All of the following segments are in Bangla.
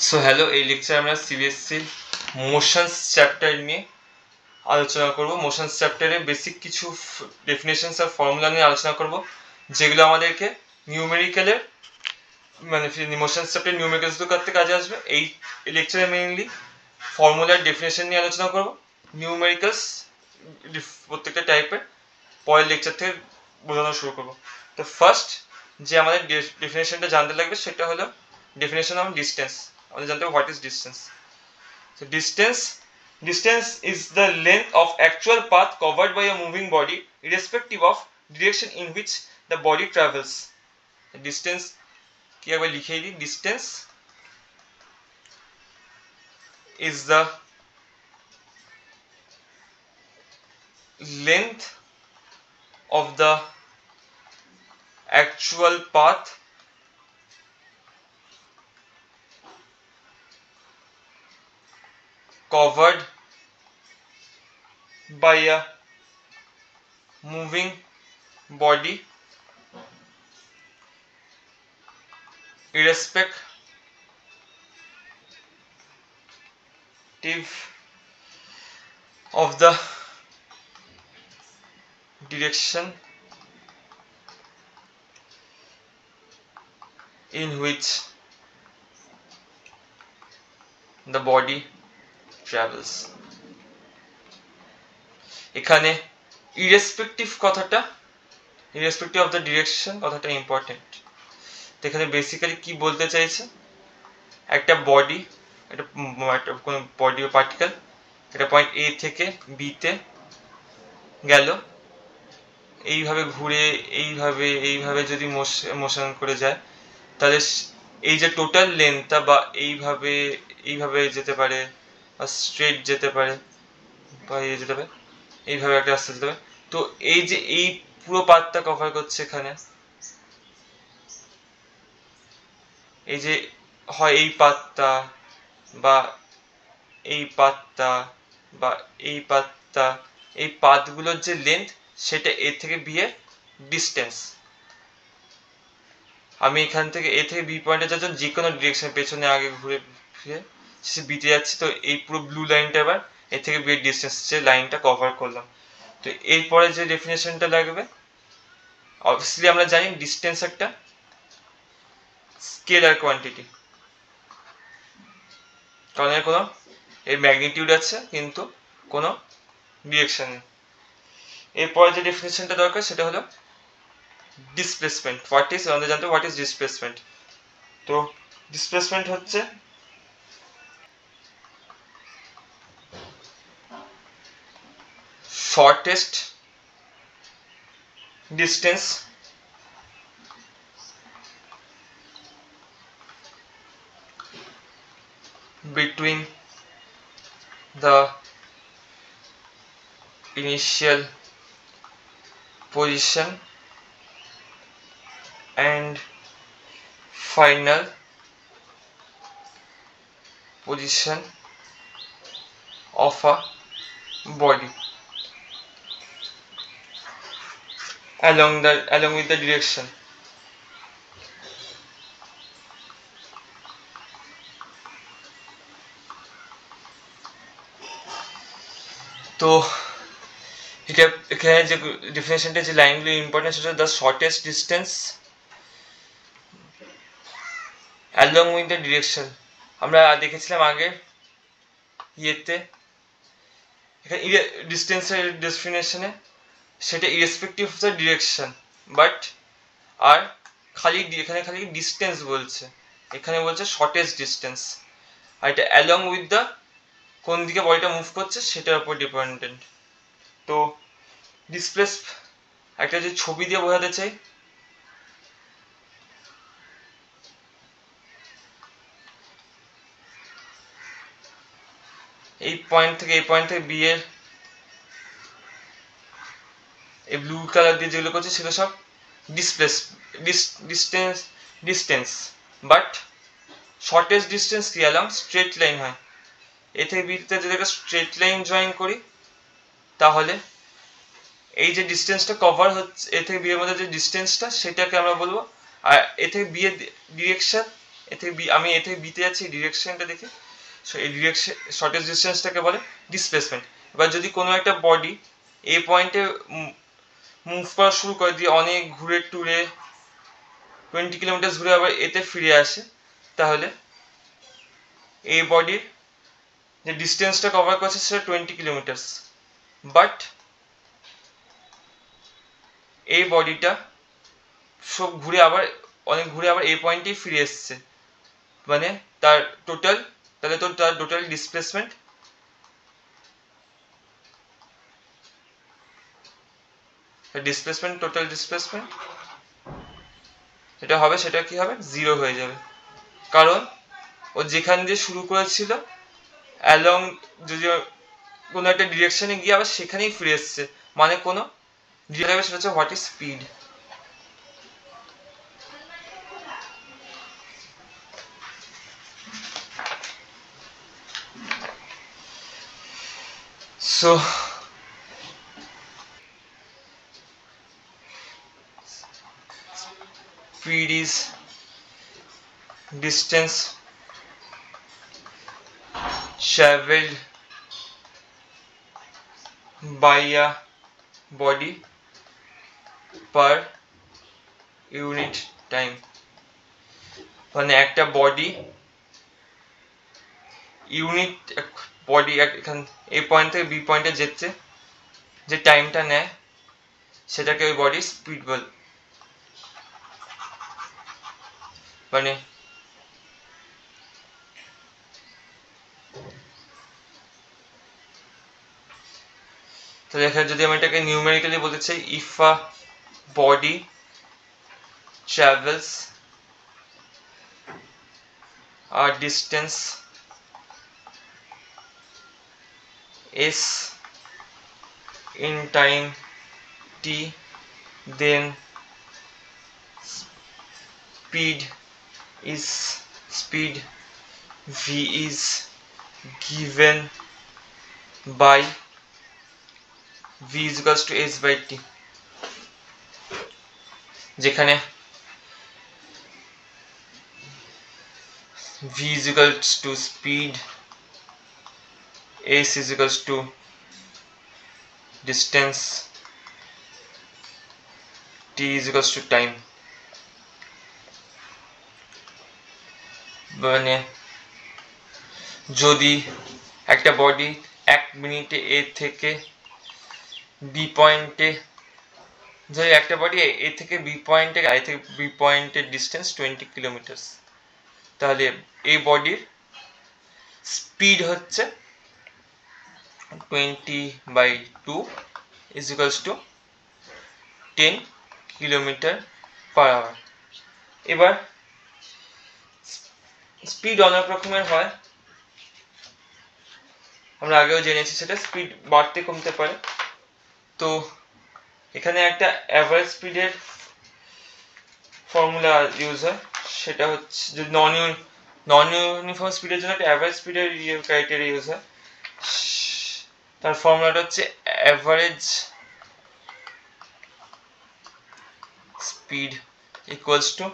সো হ্যালো, এই লেকচারে আমরা সিবিএসসির মোশনস চ্যাপ্টার নিয়ে আলোচনা করব। মোশনস চ্যাপ্টারে বেসিক কিছু ডেফিনেশনস আর ফর্মুলা নিয়ে আলোচনা করব, যেগুলো আমাদেরকে নিউমেরিক্যালের মানে মোশনস চ্যাপ্টার নিউমেরিক্যালস করতে কাজে আসবে। এই লেকচারে মেইনলি ফর্মুলার ডেফিনেশন নিয়ে আলোচনা করব, নিউমেরিক্যালস প্রত্যেকটা টাইপের পরের লেকচার থেকে বোঝানো শুরু করব। তো ফার্স্ট যে আমাদের ডেফিনেশনটা জানতে লাগবে সেটা হলো ডেফিনেশন অফ ডিস্টেন্স। আমাদের জানতে হবে what is distance. So distance is the length of actual path covered by a moving body irrespective of direction in which the body travels. Distance কি একবার লিখে দিই, distance is the length of the actual path covered by a moving body irrespective of the direction in which the body travels. এখানে ইরেসপেক্টিভ কথাটা, ইরেসপেক্টিভ অফ দ্য ডিরেকশন কথাটা ইম্পর্টেন্ট। তো এখানে বেসিক্যালি কি বলতে চাইছে, একটা বডি, একটা কোনো বডি বা পার্টিকেল একটা পয়েন্ট এ থেকে বিতে গেল, এইভাবে ঘুরে এইভাবে যদি মোশন করে যায়, তাহলে এই যে টোটাল লেন্থটা বা এইভাবে যেতে পারে, বা স্ট্রেট যেতে পারে, বা যেতে পারে এইভাবে একটা রাস্তা যেতে পারে। তো এই যে এই পুরো পাথটা কভার করছে এখানে, এই যে হয় এই পাথটা বা এই পাথটা বা এই পাথটা, এই পাথগুলোর যে লেন্থ সেটা এ থেকে বি এর ডিস্টেন্স। আমি এখান থেকে এ থেকে বি পয়েন্টে যাচ্ছি যে কোনো ডিরেকশন, পেছনে আগে ঘুরে ফিরে সে বিতে যাচ্ছি। তো এই পুরো ব্লু লাইনটা এবার এ থেকে বি এর ডিস্টেন্স, যে লাইনটা কভার করলাম। তো এরপরে যে ডেফিনেশনটা লাগবে, অবভিয়াসলি আমরা জানি ডিস্টেন্স একটা স্কেলার কোয়ান্টিটি, কারণ এর কোনো এর ম্যাগনিটিউড আছে কিন্তু কোনো ডিরেকশন নেই। এরপরে যে ডেফিনেশনটা দরকার সেটা হলো ডিসপ্লেসমেন্ট। আমাদের জানতে হোয়াট ইজ ডিসপ্লেসমেন্ট। তো ডিসপ্লেসমেন্ট হচ্ছে shortest distance between the initial position and final position of a body along with the direction. তো এখানে যে ডেফিনেশনটা, যে লাইনগুলো ইম্পর্টেন্ট, সেটা the shortest distance along with the direction. আমরা দেখেছিলাম আগে ইয়েতে, এখানে ডিস্টেন্সের ডেফিনেশনে সেটা irrespective of the direction, but আর এখানে খালি ডিস্টেন্স বলছে, এখানে বলছে শর্টেস্ট ডিস্টেন্স। আর এটা অ্যালং উইথ দ্য কোন দিকে বডিটা মুভ করছে সেটার উপর ডিপেন্ডেন্ট। তো ডিসপ্লেস একটা যে ছবি দিয়ে বোঝাতে চাই, এই পয়েন্ট থেকে বি এর এই ব্লু কালার দিয়ে যেগুলো করছে সেগুলো সব ডিস্টেন্স, বাট শর্টেস্ট ডিস্টেন্স কি অ্যালং স্ট্রেট লাইন হয়। এ থেকে বিতে যদি একটা স্ট্রেট লাইন জয়েন করি, তাহলে এই যে ডিস্টেন্সটা কভার হচ্ছে এ থেকে বি এর মধ্যে যে ডিস্টেন্সটা, সেটাকে আমরা বলবো, আর এ থেকে বি এর ডিরেকশন আমি এ থেকে বিতে যাচ্ছি, ডিরেকশনটা দেখে, সো এই ডিরেকশন শর্টেস্ট ডিস্টেন্সটাকে বলে ডিসপ্লেসমেন্ট। এবার যদি কোনো একটা বডি এই পয়েন্টে মুভ করা শুরু করে দিয়ে অনেক ঘুরে টুরে 20 কিলোমিটার ঘুরে আবার এতে ফিরে আসে, তাহলে এই বডির যে ডিস্টেন্সটা কভার করছে সেটা 20 কিলোমিটার, বাট এই বডিটা সব ঘুরে আবার অনেক ঘুরে আবার এই পয়েন্টেই ফিরে এসছে, মানে তার টোটাল, তাহলে তো তার টোটাল ডিসপ্লেসমেন্ট টোটাল ডিসপ্লেসমেন্ট এটা হবে, সেটা কি হবে, 0 হয়ে যাবে। কারণ ও যেখান দিয়ে শুরু করেছিল অ্যালং যদি কোনো একটা ডিরেকশনে গিয়ে আবার সেখানেই ফিরে এসছে, মানে কোনো ডিরেকশন, সেটা হচ্ছে what is speed. So speed is distance traveled by a body per unit time, মানে একটা বডি ইউনিট বডি এখান এই পয়েন্ট থেকে বি পয়েন্টে যেতে যে টাইমটা নেয় সেটাকে ওই বডির স্পিড বল, মানে তাহলে এখানে যদি আমি এটাকে নিউমেরিক্যালি বলতে চাই, if a body travels a distance s in time t, then speed v is given by v is equals to s by t, যেখানে v is equals to speed, s is equals to distance, t is equals to time। মানে যদি একটা বডি 1 মিনিটে এ থেকে বি পয়েন্টে, যদি একটা বডি এ থেকে বি পয়েন্টে, আই থেকে বি পয়েন্টের ডিস্টেন্স 20 কিলোমিটার, তাহলে এই বডির স্পিড হচ্ছে 20/2 is equals to 10 kilometre per hour. এবার স্পিড অনেক রকমের হয়, আমরা আগেও জেনেছি, সেটা স্পিড বাড়তে কমতে পারে। তো এখানে একটা অ্যাভারেজ স্পিডের ফর্মুলা ইউজ হয়, সেটা হচ্ছে যদি নন ইউনিফর্ম স্পিডের জন্য একটা অ্যাভারেজ স্পিডের ক্রাইটেরিয়া ইউজ হয়, তার ফর্মুলাটা হচ্ছে average speed equals to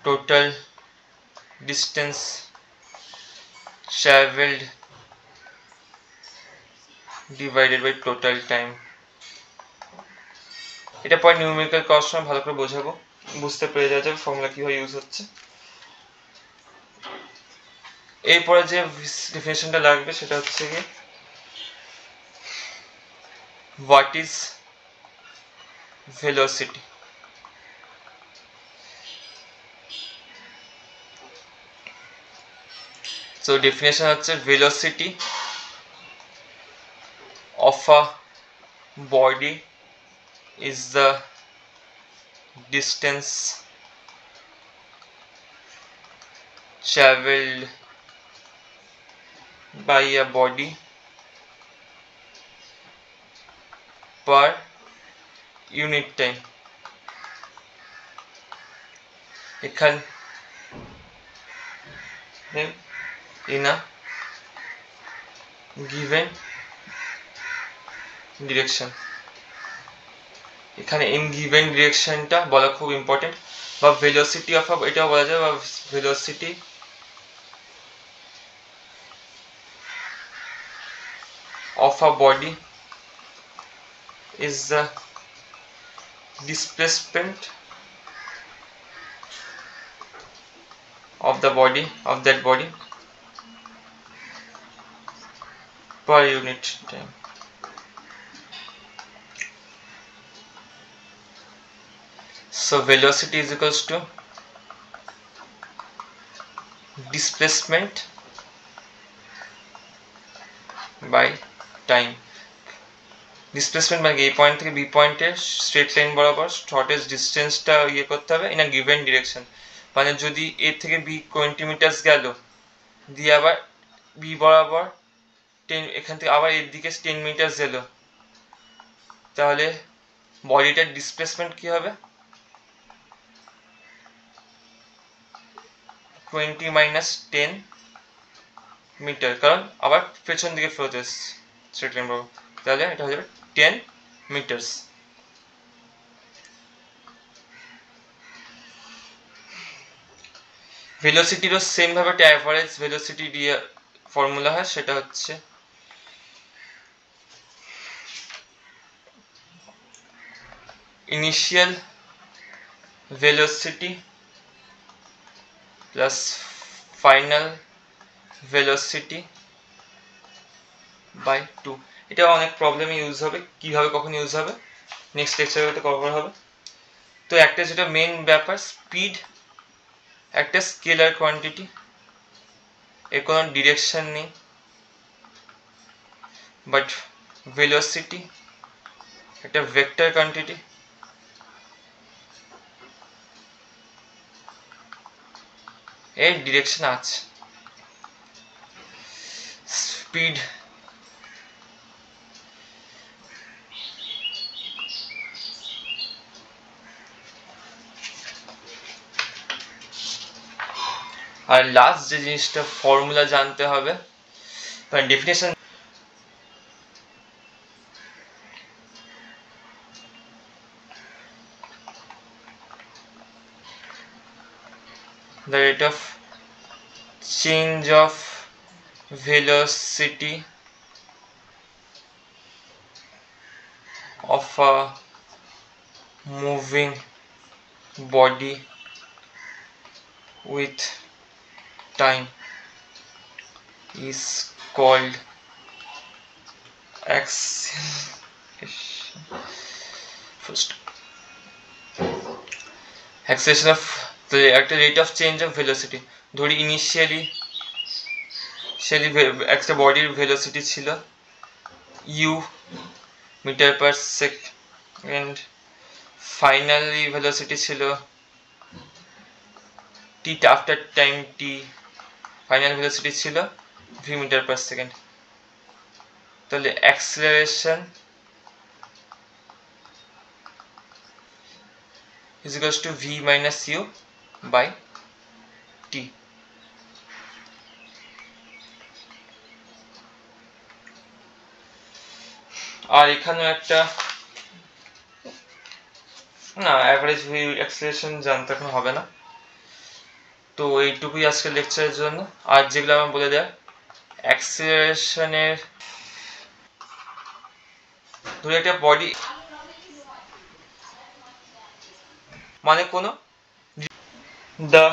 total distance traveled divided by total time। এটা পরে নিউমেরিক্যাল করার সময় ভালো করে বোঝাবো, বুঝতে পেরে যাবে ফর্মুলা কিভাবে ইউজ হচ্ছে। এরপরে যে ডেফিনেশনটা লাগবে সেটা হচ্ছে কি, what is velocity. So definition হচ্ছে velocity of a body is the distance traveled by a body per unit time। এখানে in a given direction। এখানে ইন গিভেন ডিরেকশনটা বলা খুব ইম্পর্টেন্ট, বা ভেলোসিটি অফ এটাও বলা যায়, বা velocity of a body is the displacement of the body of that body per unit time. So velocity is equals to displacement by time. Displacement মানে এই পয়েন্ট থেকে বি পয়েন্টে স্ট্রেট লাইন বরাবর শর্টেস্ট ডিস্টেন্সটা ইয়ে করতে হবে ইন আ গিভেন ডিরেকশন। মানে যদি এ থেকে বি 20 মিটার্স গেল, দিয়ে আবার বি বরাবর 10, এখান থেকে আবার এর দিকে 10 মিটার্স এলো, তাহলে বডিটার ডিসপ্লেসমেন্ট কি হবে? 20 মাইনাস 10 মিটার, কারণ আবার পেছন দিকে ফেরত এসছে স্ট্রেট লাইন বরাবর, তাহলে এটা হয়ে যাবে 10 মিটার্স। ভেলোসিটিরও সেম ভাবে একটা অ্যাভারেজ ভেলোসিটি দিয়ে ফর্মুলা হয়, সেটা হচ্ছে initial velocity plus final velocity by 2। এটা অনেক প্রবলেমে ইউজ হবে, কিভাবে কখন ইউজ হবে নেক্সট লেকচারে কভার হবে। তো একটা যেটা মেইন ব্যাপার, স্পিড একটা স্কেলার কোয়ান্টিটি, এর কোনো ডিরেকশন নেই, বাট ভেলোসিটি একটা ভেক্টর কোয়ান্টিটি, এর ডিরেকশন আছে। স্পিড আর লাস্ট যে জিনিসটা ফর্মুলা জানতে হবে, definition, the rate of change of velocity of a moving body with time is called acceleration. First, acceleration of the rate of change of velocity। ধরি ইনিশিয়ালি একটা বডির ভেলোসিটি ছিল u metre per second, finally velocity ছিল t after time t, final velocity ছিল v মিটার পার সেকেন্ড। তাহলে acceleration is equals to v minus u by t। আর এখানেও একটা, না অ্যাভারেজ ভি অ্যাক্সিলারেশন জানতে এখন হবে না, তো এইটুকুই আজকের লেকচারের জন্য। আর যেগুলো আমার বলে দেয় অ্যাক্সিলারেশনের, ধরে একটা বডি মানে কোনো the